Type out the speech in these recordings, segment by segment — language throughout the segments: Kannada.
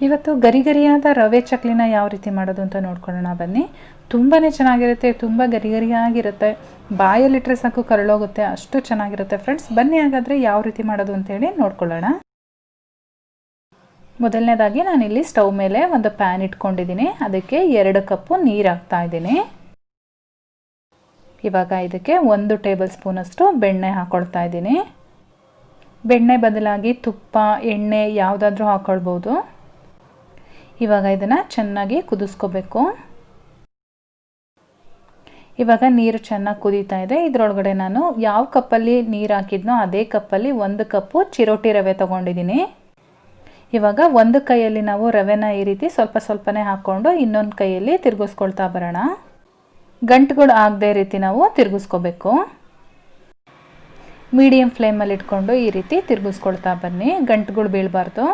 ಇವತ್ತು ಗರಿ ಗರಿಯಾದ ರವೆ ಚಕ್ಲಿನ ಯಾವ ರೀತಿ ಮಾಡೋದು ಅಂತ ನೋಡ್ಕೊಳ್ಳೋಣ ಬನ್ನಿ. ತುಂಬಾ ಚೆನ್ನಾಗಿರುತ್ತೆ, ತುಂಬ ಗರಿ ಗರಿಯಾಗಿರುತ್ತೆ, ಬಾಯಲ್ಲಿಟ್ಟರೆ ಸಾಕು ಕರಳೋಗುತ್ತೆ, ಅಷ್ಟು ಚೆನ್ನಾಗಿರುತ್ತೆ ಫ್ರೆಂಡ್ಸ್. ಬನ್ನಿ ಹಾಗಾದರೆ ಯಾವ ರೀತಿ ಮಾಡೋದು ಅಂತೇಳಿ ನೋಡ್ಕೊಳ್ಳೋಣ. ಮೊದಲನೇದಾಗಿ ನಾನಿಲ್ಲಿ ಸ್ಟವ್ ಮೇಲೆ ಒಂದು ಪ್ಯಾನ್ ಇಟ್ಕೊಂಡಿದ್ದೀನಿ. ಅದಕ್ಕೆ 2 ಕಪ್ಪು ನೀರು ಹಾಕ್ತಾ ಇದ್ದೀನಿ. ಇವಾಗ ಇದಕ್ಕೆ 1 ಟೇಬಲ್ ಸ್ಪೂನಷ್ಟು ಬೆಣ್ಣೆ ಹಾಕ್ಕೊಳ್ತಾ ಇದ್ದೀನಿ. ಬೆಣ್ಣೆ ಬದಲಾಗಿ ತುಪ್ಪ, ಎಣ್ಣೆ ಯಾವುದಾದ್ರೂ ಹಾಕ್ಕೊಳ್ಬೋದು. ಇವಾಗ ಇದನ್ನು ಚೆನ್ನಾಗಿ ಕುದಿಸ್ಕೋಬೇಕು. ಇವಾಗ ನೀರು ಚೆನ್ನಾಗಿ ಕುದೀತಾ ಇದೆ. ಇದರೊಳಗಡೆ ನಾನು ಯಾವ ಕಪ್ಪಲ್ಲಿ ನೀರು ಹಾಕಿದ್ನೋ ಅದೇ ಕಪ್ಪಲ್ಲಿ 1 ಕಪ್ಪು ಚಿರೋಟಿ ರವೆ ತೊಗೊಂಡಿದ್ದೀನಿ. ಇವಾಗ ಒಂದು ಕೈಯಲ್ಲಿ ನಾವು ರವೆನ ಈ ರೀತಿ ಸ್ವಲ್ಪ ಸ್ವಲ್ಪನೇ ಹಾಕ್ಕೊಂಡು ಇನ್ನೊಂದು ಕೈಯಲ್ಲಿ ತಿರುಗಿಸ್ಕೊಳ್ತಾ ಬರೋಣ. ಗಂಟುಗಳು ಆಗದೆ ರೀತಿ ನಾವು ತಿರುಗಿಸ್ಕೋಬೇಕು. ಮೀಡಿಯಂ ಫ್ಲೇಮಲ್ಲಿ ಇಟ್ಕೊಂಡು ಈ ರೀತಿ ತಿರುಗಿಸ್ಕೊಳ್ತಾ ಬನ್ನಿ, ಗಂಟುಗಳು ಬೀಳಬಾರ್ದು.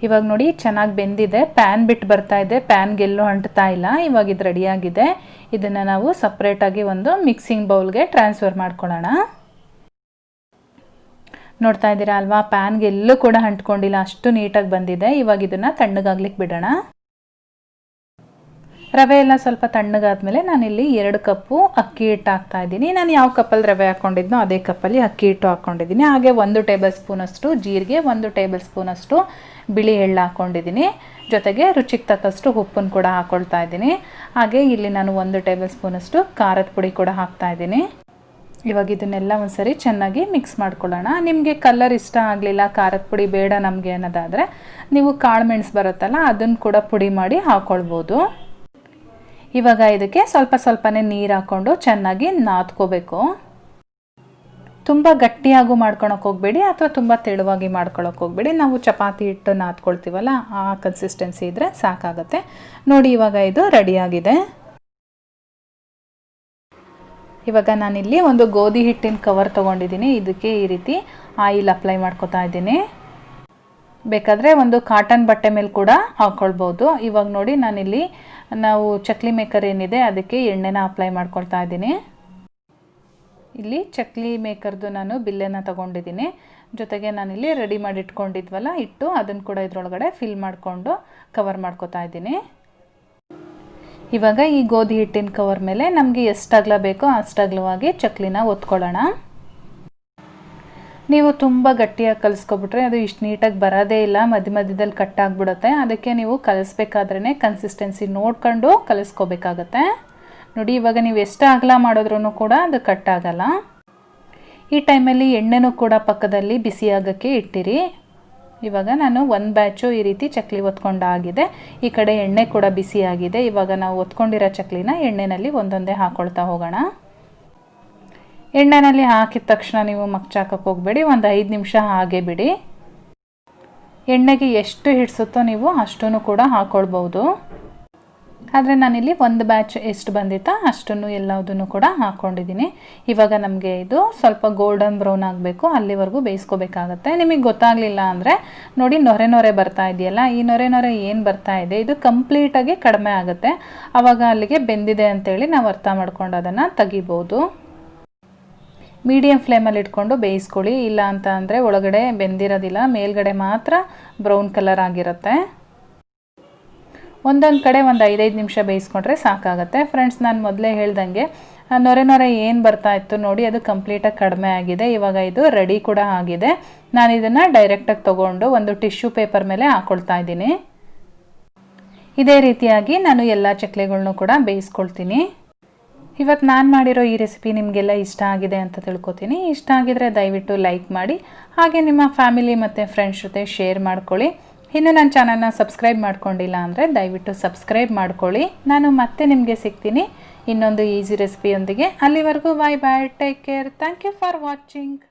ಇವಾಗ ನೋಡಿ ಚೆನ್ನಾಗಿ ಬೆಂದಿದೆ, ಪ್ಯಾನ್ ಬಿಟ್ಟು ಬರ್ತಾ ಇದೆ, ಪ್ಯಾನ್ಗೆಲ್ಲೂ ಅಂಟ್ತಾ ಇಲ್ಲ. ಇವಾಗ ಇದು ರೆಡಿಯಾಗಿದೆ. ಇದನ್ನು ನಾವು ಸಪ್ರೇಟಾಗಿ ಒಂದು ಮಿಕ್ಸಿಂಗ್ ಬೌಲ್ಗೆ ಟ್ರಾನ್ಸ್ಫರ್ ಮಾಡ್ಕೊಳ್ಳೋಣ. ನೋಡ್ತಾ ಇದ್ದೀರಾ ಅಲ್ವಾ, ಪ್ಯಾನ್ಗೆಲ್ಲೂ ಕೂಡ ಅಂಟ್ಕೊಂಡಿಲ್ಲ, ಅಷ್ಟು ನೀಟಾಗಿ ಬಂದಿದೆ. ಇವಾಗ ಇದನ್ನು ತಣ್ಣಗಾಗ್ಲಿಕ್ಕೆ ಬಿಡೋಣ. ರವೆ ಎಲ್ಲ ಸ್ವಲ್ಪ ತಣ್ಣಗಾದ್ಮೇಲೆ ನಾನಿಲ್ಲಿ 2 ಕಪ್ಪು ಅಕ್ಕಿ ಹಿಟ್ಟು ಹಾಕ್ತಾ ಇದ್ದೀನಿ. ನಾನು ಯಾವ ಕಪ್ಪಲ್ಲಿ ರವೆ ಹಾಕ್ಕೊಂಡಿದ್ನೋ ಅದೇ ಕಪ್ಪಲ್ಲಿ ಅಕ್ಕಿ ಹಿಟ್ಟು ಹಾಕ್ಕೊಂಡಿದ್ದೀನಿ. ಹಾಗೆ 1 ಟೇಬಲ್ ಸ್ಪೂನಷ್ಟು ಜೀರಿಗೆ, 1 ಟೇಬಲ್ ಸ್ಪೂನಷ್ಟು ಬಿಳಿ ಎಳ್ಳು ಹಾಕ್ಕೊಂಡಿದ್ದೀನಿ. ಜೊತೆಗೆ ರುಚಿಗೆ ತಕ್ಕಷ್ಟು ಉಪ್ಪನ್ನು ಕೂಡ ಹಾಕ್ಕೊಳ್ತಾ ಇದ್ದೀನಿ. ಹಾಗೆ ಇಲ್ಲಿ ನಾನು 1 ಟೇಬಲ್ ಸ್ಪೂನಷ್ಟು ಖಾರದ ಪುಡಿ ಕೂಡ ಹಾಕ್ತಾ ಇದ್ದೀನಿ. ಇವಾಗ ಇದನ್ನೆಲ್ಲ ಒಂದ್ಸರಿ ಚೆನ್ನಾಗಿ ಮಿಕ್ಸ್ ಮಾಡ್ಕೊಳ್ಳೋಣ. ನಿಮಗೆ ಕಲರ್ ಇಷ್ಟ ಆಗಲಿಲ್ಲ, ಖಾರದ ಪುಡಿ ಬೇಡ ನಮಗೆ ಅನ್ನೋದಾದರೆ ನೀವು ಕಾಳು ಮೆಣಸು ಬರುತ್ತಲ್ಲ ಅದನ್ನು ಕೂಡ ಪುಡಿ ಮಾಡಿ ಹಾಕ್ಕೊಳ್ಬೋದು. ಇವಾಗ ಇದಕ್ಕೆ ಸ್ವಲ್ಪ ಸ್ವಲ್ಪನೇ ನೀರು ಹಾಕ್ಕೊಂಡು ಚೆನ್ನಾಗಿ ನಾದ್ಕೋಬೇಕು. ತುಂಬ ಗಟ್ಟಿಯಾಗೂ ಮಾಡ್ಕೊಳಕ್ಕೆ ಹೋಗಬೇಡಿ ಅಥವಾ ತುಂಬ ತೆಳುವಾಗಿ ಮಾಡ್ಕೊಳಕ್ಕೆ ಹೋಗಬೇಡಿ. ನಾವು ಚಪಾತಿ ಹಿಟ್ಟು ನಾದ್ಕೊಳ್ತೀವಲ್ಲ ಆ ಕನ್ಸಿಸ್ಟೆನ್ಸಿ ಇದ್ದರೆ ಸಾಕಾಗುತ್ತೆ. ನೋಡಿ ಇವಾಗ ಇದು ರೆಡಿಯಾಗಿದೆ. ಇವಾಗ ನಾನಿಲ್ಲಿ ಒಂದು ಗೋಧಿ ಹಿಟ್ಟಿನ ಕವರ್ ತೊಗೊಂಡಿದ್ದೀನಿ. ಇದಕ್ಕೆ ಈ ರೀತಿ ಆಯಿಲ್ ಅಪ್ಲೈ ಮಾಡ್ಕೊತಾ ಇದ್ದೀನಿ. ಬೇಕಾದರೆ ಒಂದು ಕಾಟನ್ ಬಟ್ಟೆ ಮೇಲೆ ಕೂಡ ಹಾಕ್ಕೊಳ್ಬೋದು. ಇವಾಗ ನೋಡಿ ನಾನಿಲ್ಲಿ ನಾವು ಚಕ್ಲಿ ಮೇಕರ್ ಏನಿದೆ ಅದಕ್ಕೆ ಎಣ್ಣೆನ ಅಪ್ಲೈ ಮಾಡ್ಕೊಳ್ತಾ ಇದ್ದೀನಿ. ಇಲ್ಲಿ ಚಕ್ಲಿ ಮೇಕರ್ದು ನಾನು ಬಿಲ್ಲೆನ ತೊಗೊಂಡಿದ್ದೀನಿ. ಜೊತೆಗೆ ನಾನಿಲ್ಲಿ ರೆಡಿ ಮಾಡಿ ಇಟ್ಕೊಂಡಿದ್ವಲ್ಲ ಹಿಟ್ಟು, ಅದನ್ನು ಕೂಡ ಇದರೊಳಗಡೆ ಫಿಲ್ ಮಾಡಿಕೊಂಡು ಕವರ್ ಮಾಡ್ಕೊತಾ ಇದ್ದೀನಿ. ಇವಾಗ ಈ ಗೋಧಿ ಹಿಟ್ಟಿನ ಕವರ್ ಮೇಲೆ ನಮಗೆ ಎಷ್ಟು ಅಗಲ ಬೇಕೋ ಅಷ್ಟು ಅಗಲವಾಗಿ ಚಕ್ಲಿನ ಒತ್ಕೊಳ್ಳೋಣ. ನೀವು ತುಂಬ ಗಟ್ಟಿಯಾಗಿ ಕಲಿಸ್ಕೊಬಿಟ್ರೆ ಅದು ಇಷ್ಟು ನೀಟಾಗಿ ಬರೋದೇ ಇಲ್ಲ, ಮಧ್ಯದಲ್ಲಿ ಕಟ್ಟಾಗ್ಬಿಡುತ್ತೆ. ಅದಕ್ಕೆ ನೀವು ಕಲಿಸ್ಬೇಕಾದ್ರೇ ಕನ್ಸಿಸ್ಟೆನ್ಸಿ ನೋಡ್ಕೊಂಡು ಕಲಿಸ್ಕೋಬೇಕಾಗತ್ತೆ. ನೋಡಿ ಇವಾಗ ನೀವು ಎಷ್ಟು ಅಗಲ ಮಾಡಿದ್ರೂ ಕೂಡ ಅದು ಕಟ್ಟಾಗಲ್ಲ. ಈ ಟೈಮಲ್ಲಿ ಎಣ್ಣೆನೂ ಕೂಡ ಪಕ್ಕದಲ್ಲಿ ಬಿಸಿಯಾಗೋಕ್ಕೆ ಇಟ್ಟಿರಿ. ಇವಾಗ ನಾನು 1 ಬ್ಯಾಚು ಈ ರೀತಿ ಚಕ್ಲಿ ಒತ್ಕೊಂಡಾಗಿದೆ. ಈ ಕಡೆ ಎಣ್ಣೆ ಕೂಡ ಬಿಸಿಯಾಗಿದೆ. ಇವಾಗ ನಾವು ಒತ್ಕೊಂಡಿರೋ ಚಕ್ಲಿನ ಎಣ್ಣೆಯಲ್ಲಿ ಒಂದೊಂದೇ ಹಾಕ್ಕೊಳ್ತಾ ಹೋಗೋಣ. ಎಣ್ಣೆಯಲ್ಲಿ ಹಾಕಿದ ತಕ್ಷಣ ನೀವು ಮಗ್ಚಾಕಕ್ಕೆ ಹೋಗಬೇಡಿ, ಒಂದು 5 ನಿಮಿಷ ಹಾಗೆ ಬಿಡಿ. ಎಣ್ಣೆಗೆ ಎಷ್ಟು ಹಿಡಿಸುತ್ತೋ ನೀವು ಅಷ್ಟನ್ನು ಕೂಡ ಹಾಕ್ಕೊಳ್ಬೋದು. ಆದರೆ ನಾನಿಲ್ಲಿ 1 ಬ್ಯಾಚ್ ಎಷ್ಟು ಬಂದಿತ್ತೋ ಅಷ್ಟನ್ನು ಎಲ್ಲದನ್ನು ಕೂಡ ಹಾಕ್ಕೊಂಡಿದ್ದೀನಿ. ಇವಾಗ ನಮಗೆ ಇದು ಸ್ವಲ್ಪ ಗೋಲ್ಡನ್ ಬ್ರೌನ್ ಆಗಬೇಕು, ಅಲ್ಲಿವರೆಗೂ ಬೇಯಿಸ್ಕೋಬೇಕಾಗತ್ತೆ. ನಿಮಗೆ ಗೊತ್ತಾಗಲಿಲ್ಲ ಅಂದರೆ ನೋಡಿ ನೊರೆ ನೊರೆ ಬರ್ತಾ ಇದೆಯಲ್ಲ, ಈ ನೊರೆ ನೊರೆ ಏನು ಬರ್ತಾ ಇದೆ ಇದು ಕಂಪ್ಲೀಟಾಗಿ ಕಡಿಮೆ ಆಗುತ್ತೆ. ಆವಾಗ ಅಲ್ಲಿಗೆ ಬೆಂದಿದೆ ಅಂತೇಳಿ ನಾವು ಅರ್ಥ ಮಾಡ್ಕೊಂಡು ಅದನ್ನು ತೆಗಿಬೋದು. ಮೀಡಿಯಂ ಫ್ಲೇಮಲ್ಲಿ ಇಟ್ಕೊಂಡು ಬೇಯಿಸ್ಕೊಳ್ಳಿ, ಇಲ್ಲ ಅಂತ ಅಂದರೆ ಒಳಗಡೆ ಬೆಂದಿರೋದಿಲ್ಲ, ಮೇಲ್ಗಡೆ ಮಾತ್ರ ಬ್ರೌನ್ ಕಲರ್ ಆಗಿರುತ್ತೆ. ಒಂದೊಂದು ಕಡೆ ಒಂದು 5-5 ನಿಮಿಷ ಬೇಯಿಸ್ಕೊಂಡ್ರೆ ಸಾಕಾಗುತ್ತೆ ಫ್ರೆಂಡ್ಸ್. ನಾನು ಮೊದಲೇ ಹೇಳ್ದಂಗೆ ನೊರೆ ನೊರೆ ಏನು ಬರ್ತಾ ಇತ್ತು ನೋಡಿ ಅದು ಕಂಪ್ಲೀಟಾಗಿ ಕಡಿಮೆ ಆಗಿದೆ. ಇವಾಗ ಇದು ರೆಡಿ ಕೂಡ ಆಗಿದೆ. ನಾನು ಇದನ್ನು ಡೈರೆಕ್ಟಾಗಿ ತೊಗೊಂಡು ಒಂದು ಟಿಶ್ಯೂ ಪೇಪರ್ ಮೇಲೆ ಹಾಕ್ಕೊಳ್ತಾ ಇದ್ದೀನಿ. ಇದೇ ರೀತಿಯಾಗಿ ನಾನು ಎಲ್ಲ ಚಕ್ಲಿಗಳನ್ನೂ ಕೂಡ ಬೇಯಿಸ್ಕೊಳ್ತೀನಿ. ಇವತ್ತು ನಾನು ಮಾಡಿರೋ ಈ ರೆಸಿಪಿ ನಿಮಗೆಲ್ಲ ಇಷ್ಟ ಆಗಿದೆ ಅಂತ ತಿಳ್ಕೊತೀನಿ. ಇಷ್ಟ ಆಗಿದರೆ ದಯವಿಟ್ಟು ಲೈಕ್ ಮಾಡಿ, ಹಾಗೆ ನಿಮ್ಮ ಫ್ಯಾಮಿಲಿ ಮತ್ತು ಫ್ರೆಂಡ್ಸ್ ಜೊತೆ ಶೇರ್ ಮಾಡ್ಕೊಳ್ಳಿ. ಇನ್ನು ನನ್ನ ಚಾನಲ್ನ ಸಬ್ಸ್ಕ್ರೈಬ್ ಮಾಡ್ಕೊಂಡಿಲ್ಲ ಅಂದರೆ ದಯವಿಟ್ಟು ಸಬ್ಸ್ಕ್ರೈಬ್ ಮಾಡ್ಕೊಳ್ಳಿ. ನಾನು ಮತ್ತೆ ನಿಮಗೆ ಸಿಗ್ತೀನಿ ಇನ್ನೊಂದು ಈಸಿ ರೆಸಿಪಿಯೊಂದಿಗೆ. ಅಲ್ಲಿವರೆಗೂ bye bye, take care, thank you for watching.